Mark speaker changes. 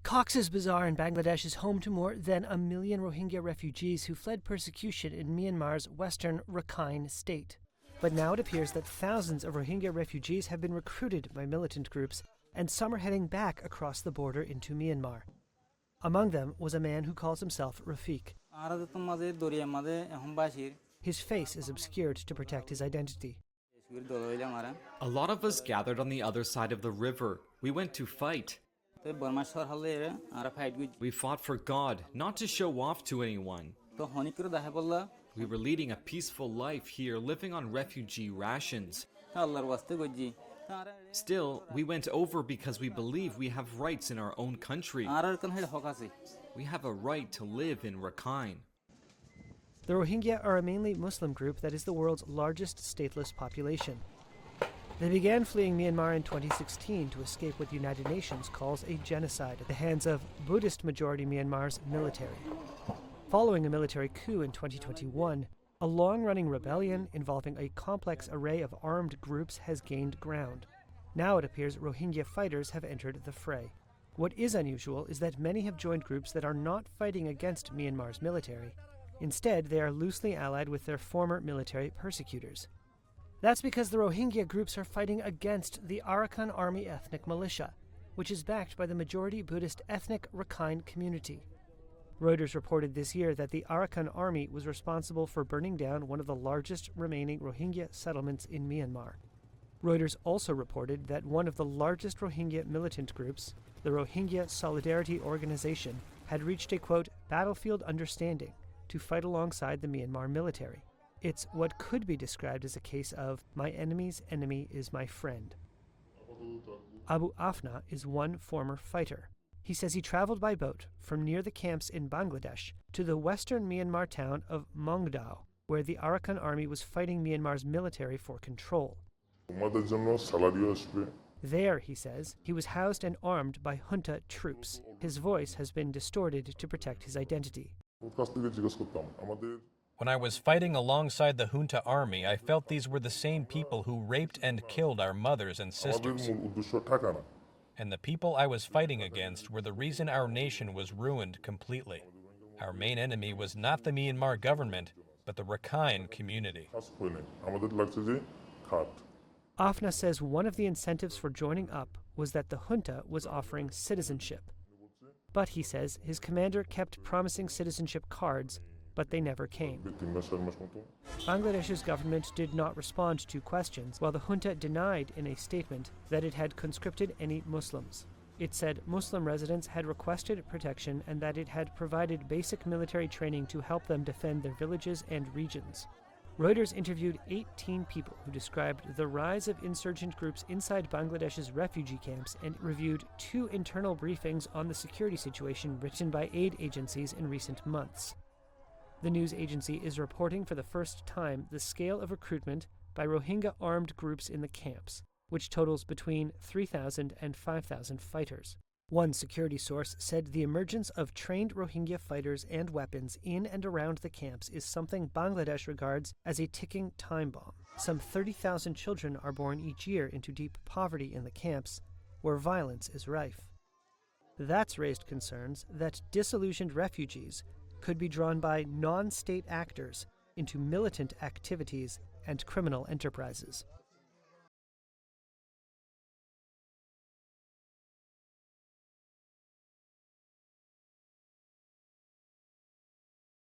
Speaker 1: Cox's Bazar in Bangladesh is home to more than 1 million Rohingya refugees who fled persecution in Myanmar's western Rakhine state. But now it appears that thousands of Rohingya refugees have been recruited by militant groups, and some are heading back across the border into Myanmar. Among them was a man who calls himself Refugee. His face is obscured to protect his identity.
Speaker 2: A lot of us gathered on the other side of the river. We went to fight. We fought for God, not to show off to anyone. We were leading a peaceful life here, living on refugee rations. Still, we went over because we believe we have rights in our own country. We have a right to live in Rakhine.
Speaker 1: The Rohingya are a mainly Muslim group that is the world's largest stateless population. They began fleeing Myanmar in 2016 to escape what the United Nations calls a genocide at the hands of Buddhist-majority Myanmar's military. Following a military coup in 2021, a long-running rebellion involving a complex array of armed groups has gained ground. Now it appears Rohingya fighters have entered the fray. What is unusual is that many have joined groups that are not fighting against Myanmar's military. Instead, they are loosely allied with their former military persecutors. That's because the Rohingya groups are fighting against the Arakan Army ethnic militia, which is backed by the majority Buddhist ethnic Rakhine community. Reuters reported this year that the Arakan Army was responsible for burning down one of the largest remaining Rohingya settlements in Myanmar. Reuters also reported that one of the largest Rohingya militant groups, the Rohingya Solidarity Organization, had reached a, quote, battlefield understanding to fight alongside the Myanmar military. It's what could be described as a case of my enemy's enemy is my friend. Abu Afna is one former fighter. He says he traveled by boat from near the camps in Bangladesh to the western Myanmar town of Maungdaw, where the Arakan army was fighting Myanmar's military for control. There, he says, he was housed and armed by junta troops. His voice has been distorted to protect his identity.
Speaker 3: When I was fighting alongside the junta army, I felt these were the same people who raped and killed our mothers and sisters. And the people I was fighting against were the reason our nation was ruined completely. Our main enemy was not the Myanmar government, but the Rakhine community.
Speaker 1: Afna says one of the incentives for joining up was that the junta was offering citizenship. But, he says, his commander kept promising citizenship cards, but they never came. Bangladesh's government did not respond to questions, while the junta denied in a statement that it had conscripted any Muslims. It said Muslim residents had requested protection and that it had provided basic military training to help them defend their villages and regions. Reuters interviewed 18 people who described the rise of insurgent groups inside Bangladesh's refugee camps and reviewed 2 internal briefings on the security situation written by aid agencies in recent months. The news agency is reporting for the first time the scale of recruitment by Rohingya armed groups in the camps, which totals between 3,000 and 5,000 fighters. One security source said the emergence of trained Rohingya fighters and weapons in and around the camps is something Bangladesh regards as a ticking time bomb. Some 30,000 children are born each year into deep poverty in the camps, where violence is rife. That's raised concerns that disillusioned refugees could be drawn by non-state actors into militant activities and criminal enterprises.